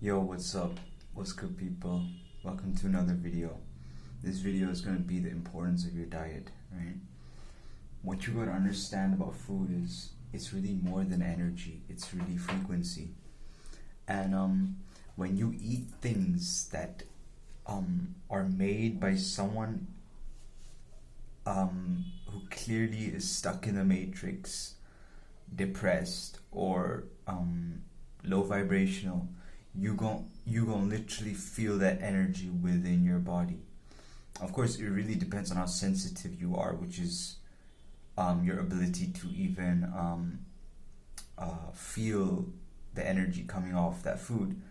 Yo, what's up? What's good, people? Welcome to another video. This video is going to be the importance of your diet, right? What you got to understand about food is it's really more than energy, it's really frequency. And when you eat things that are made by someone who clearly is stuck in the matrix, depressed, or low vibrational, you gon' literally feel that energy within your body. Of course, it really depends on how sensitive you are, which is your ability to even feel the energy coming off that food.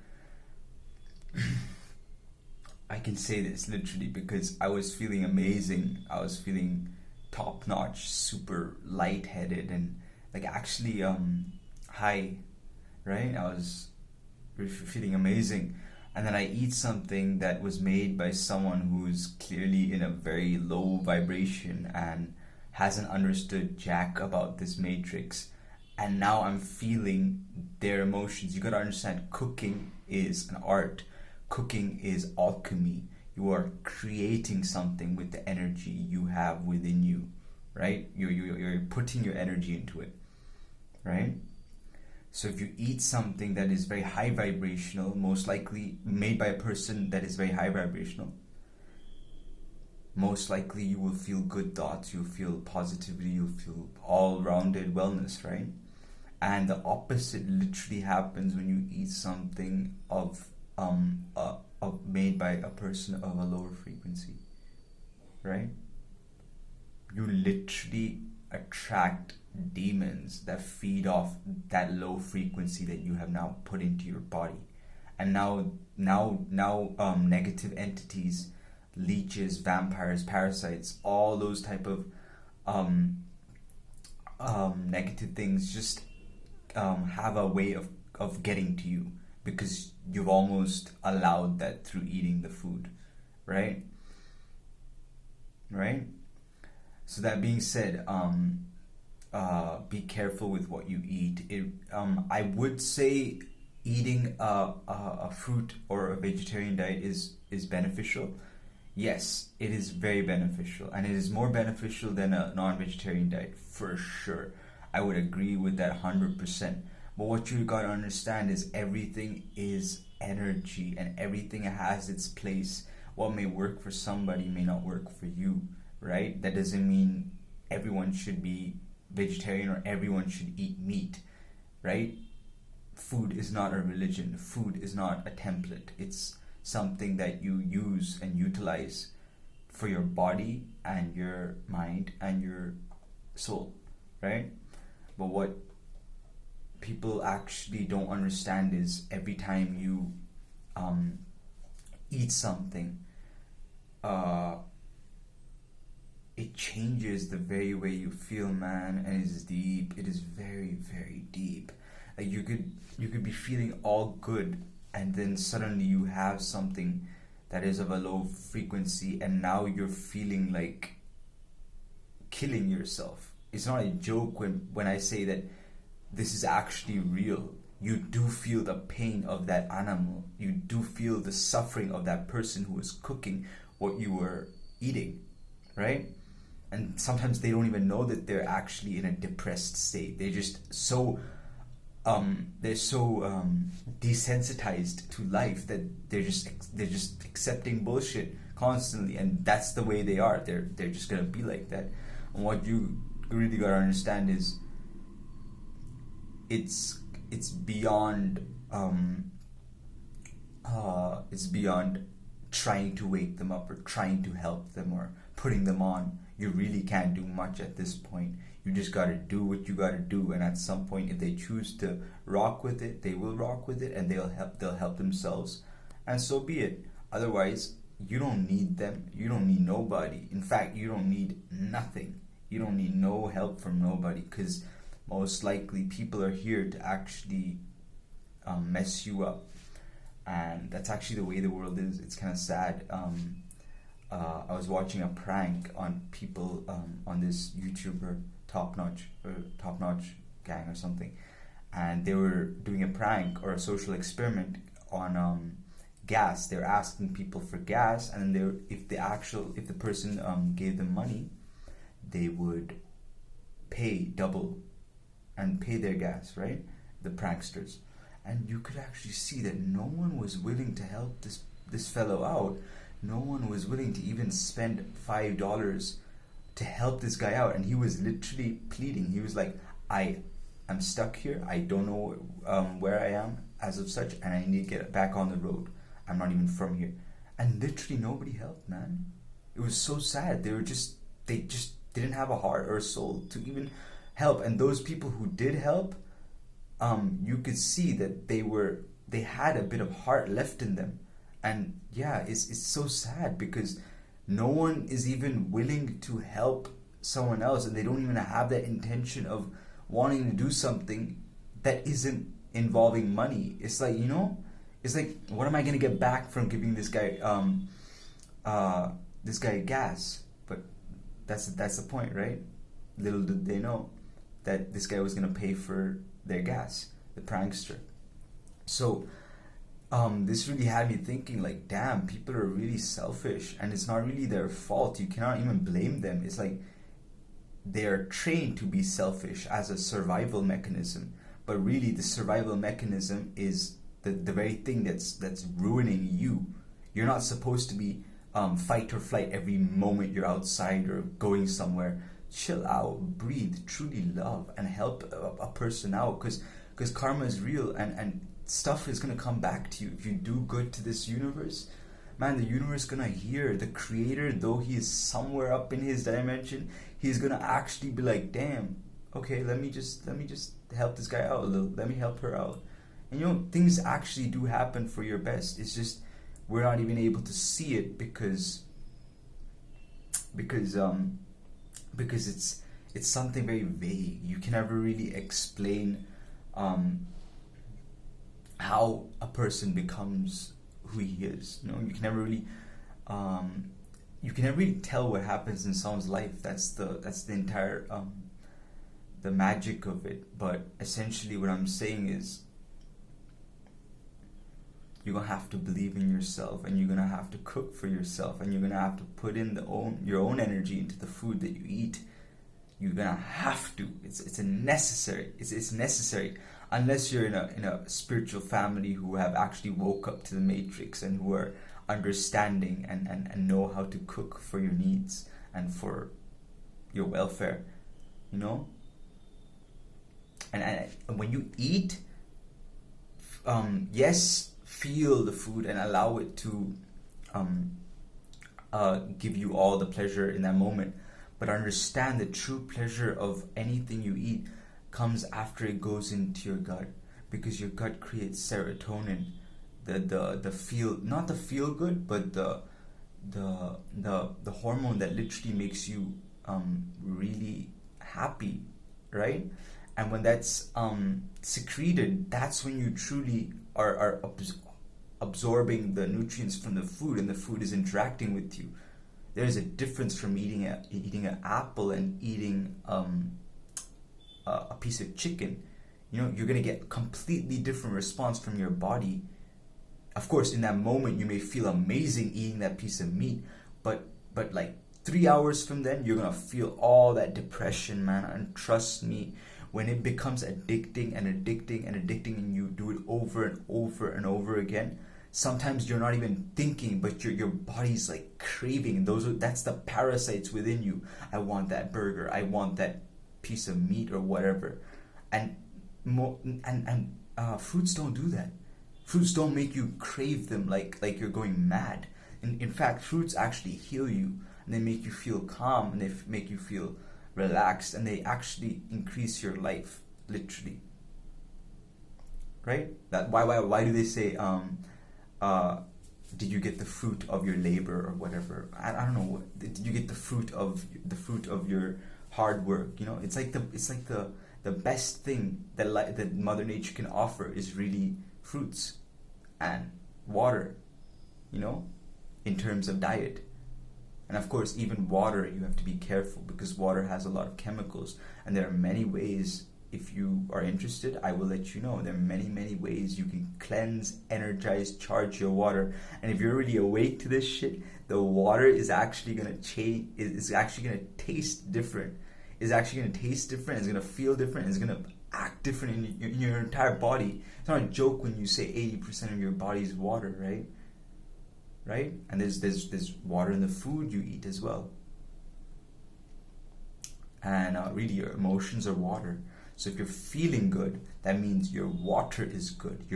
I can say this literally because I was feeling amazing. I was feeling top notch, super lightheaded, and like actually high, right? I was feeling amazing, and then I eat something that was made by someone who's clearly in a very low vibration and hasn't understood jack about this matrix, and now I'm feeling their emotions. You gotta understand, cooking is an art. Cooking is alchemy. You are creating something with the energy you have within you, right? You're putting your energy into it, right? So if you eat something that is very high vibrational, most likely made by a person that is very high vibrational, most likely you will feel good thoughts, you'll feel positivity, you'll feel all-rounded wellness, right? And the opposite literally happens when you eat something of made by a person of a lower frequency, right? You literally attract demons that feed off that low frequency that you have now put into your body. And now negative entities, leeches, vampires, parasites, all those type of negative things just have a way of getting to you, because you've almost allowed that through eating the food, right? So that being said, be careful with what you eat. I would say eating a fruit or a vegetarian diet is beneficial. Yes, it is very beneficial, and it is more beneficial than a non-vegetarian diet, for sure. I would agree with that 100%. But what you gotta understand is everything is energy, and everything has its place. What may work for somebody may not work for you, right? That doesn't mean everyone should be vegetarian or everyone should eat meat, right? Food is not a religion. Food is not a template. It's something that you use and utilize for your body and your mind and your soul, right? But what people actually don't understand is every time you eat something, it changes the very way you feel, man, and it's deep. It is very, very deep. Like you could be feeling all good, and then suddenly you have something that is of a low frequency, and now you're feeling like killing yourself. It's not a joke when I say that this is actually real. You do feel the pain of that animal. You do feel the suffering of that person who was cooking what you were eating, right? And sometimes they don't even know that they're actually in a depressed state. They're just so desensitized to life that they're just accepting bullshit constantly, and that's the way they are. They're just gonna be like that. And what you really gotta understand is it's beyond trying to wake them up or trying to help them or putting them on. You really can't do much at this point. You just gotta do what you gotta do, and at some point, if they choose to rock with it, they will rock with it, and they'll help themselves, and so be it. Otherwise, you don't need them. You don't need nobody. In fact, you don't need nothing. You don't need no help from nobody, because most likely people are here to actually mess you up, and that's actually the way the world is. It's kind of sad. I was watching a prank on people on this YouTuber Top Notch Gang or something, and they were doing a prank or a social experiment on gas. They're asking people for gas, and if the person gave them money, they would pay double and pay their gas, right? The pranksters. And you could actually see that no one was willing to help this fellow out. No one was willing to even spend $5 to help this guy out, and he was literally pleading. He was like, I'm stuck here. I don't know where I am as of such, and I need to get back on the road. I'm not even from here. And literally nobody helped, man. It was so sad. They just didn't have a heart or a soul to even help. And those people who did help, you could see that they had a bit of heart left in them. And yeah, it's so sad because no one is even willing to help someone else, and they don't even have that intention of wanting to do something that isn't involving money. It's like, it's like, what am I gonna get back from giving this guy gas? But that's the point, right? Little did they know that this guy was gonna pay for their gas, the prankster. So this really had me thinking, like, damn, people are really selfish, and it's not really their fault. You cannot even blame them. It's like they're trained to be selfish as a survival mechanism, but really the survival mechanism is the very thing that's ruining you. You're not supposed to be fight or flight every moment you're outside or going somewhere. Chill out, breathe, truly love, and help a person out, because karma is real, and stuff is going to come back to you. If you do good to this universe, man, the universe is going to hear. The creator, though he is somewhere up in his dimension, he's going to actually be like, damn, okay, let me just help this guy out a little. Let me help her out. And things actually do happen for your best. It's just we're not even able to see it because it's something very vague. You can never really explain how a person becomes who he is. You can never really tell what happens in someone's life. That's the entire the magic of it. But essentially what I'm saying is, you're gonna have to believe in yourself, and you're gonna have to cook for yourself, and you're gonna have to put in your own energy into the food that you eat. You're gonna have to. It's necessary. It's necessary. Unless you're in a spiritual family who have actually woke up to the matrix and who are understanding and know how to cook for your needs and for your welfare, And when you eat, yes, feel the food and allow it to give you all the pleasure in that moment, but understand the true pleasure of anything you eat comes after it goes into your gut, because your gut creates serotonin, the feel, not the feel good, but the hormone that literally makes you really happy, right? And when that's secreted, that's when you truly are absorbing the nutrients from the food, and the food is interacting with you. There's a difference from eating an apple and eating a piece of chicken. You're gonna get completely different response from your body. Of course, in that moment, you may feel amazing eating that piece of meat, but like 3 hours from then, you're gonna feel all that depression, man. And trust me, when it becomes addicting, and you do it over and over and over again, sometimes you're not even thinking, but your body's like craving. That's the parasites within you. I want that burger. I want that piece of meat or whatever. And fruits don't do that. Fruits don't make you crave them like you're going mad. In fact, fruits actually heal you, and they make you feel calm, and they make you feel relaxed, and they actually increase your life, literally. Right? Why do they say did you get the fruit of your labor or whatever? I don't know. Did you get the fruit of your hard work? It's like the best thing that Mother Nature can offer is really fruits and water, in terms of diet. And of course, even water, you have to be careful, because water has a lot of chemicals, and there are many ways if you are interested, I will let you know. There are many ways you can cleanse, energize, charge your water. And if you're already awake to this shit, the water is actually gonna change. Is actually gonna taste different. Is actually gonna taste different. It's gonna feel different. It's gonna act different in your entire body. It's not a joke when you say 80% of your body is water, right? Right? And there's water in the food you eat as well. And really, your emotions are water. So if you're feeling good, that means your water is good.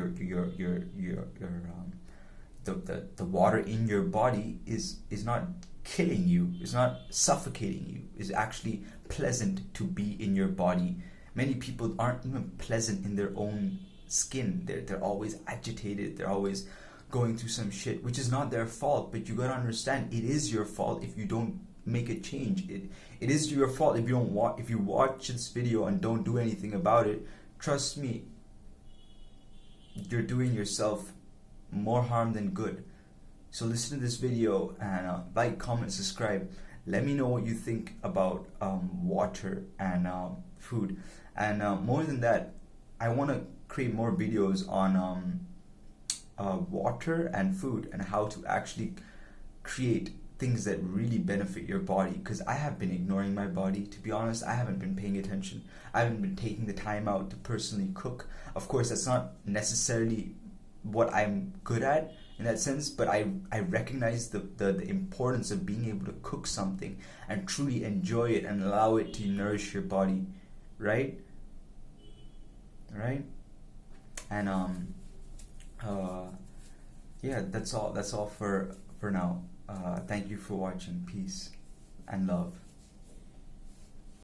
The water in your body is not killing you. It's not suffocating you. It's actually pleasant to be in your body. Many people aren't even pleasant in their own skin. They're always agitated. They're always going through some shit, which is not their fault. But you gotta understand, it is your fault if you don't make a change. It is your fault if you watch this video and don't do anything about it. Trust me, you're doing yourself more harm than good. So listen to this video and like, comment, subscribe. Let me know what you think about water and food. And more than that, I want to create more videos on water and food and how to actually create things that really benefit your body, because I have been ignoring my body. To be honest, I haven't been paying attention. I haven't been taking the time out to personally cook. Of course, that's not necessarily what I'm good at in that sense, but I recognize the importance of being able to cook something and truly enjoy it and allow it to nourish your body, right? And yeah, that's all for now. Thank you for watching. Peace and love.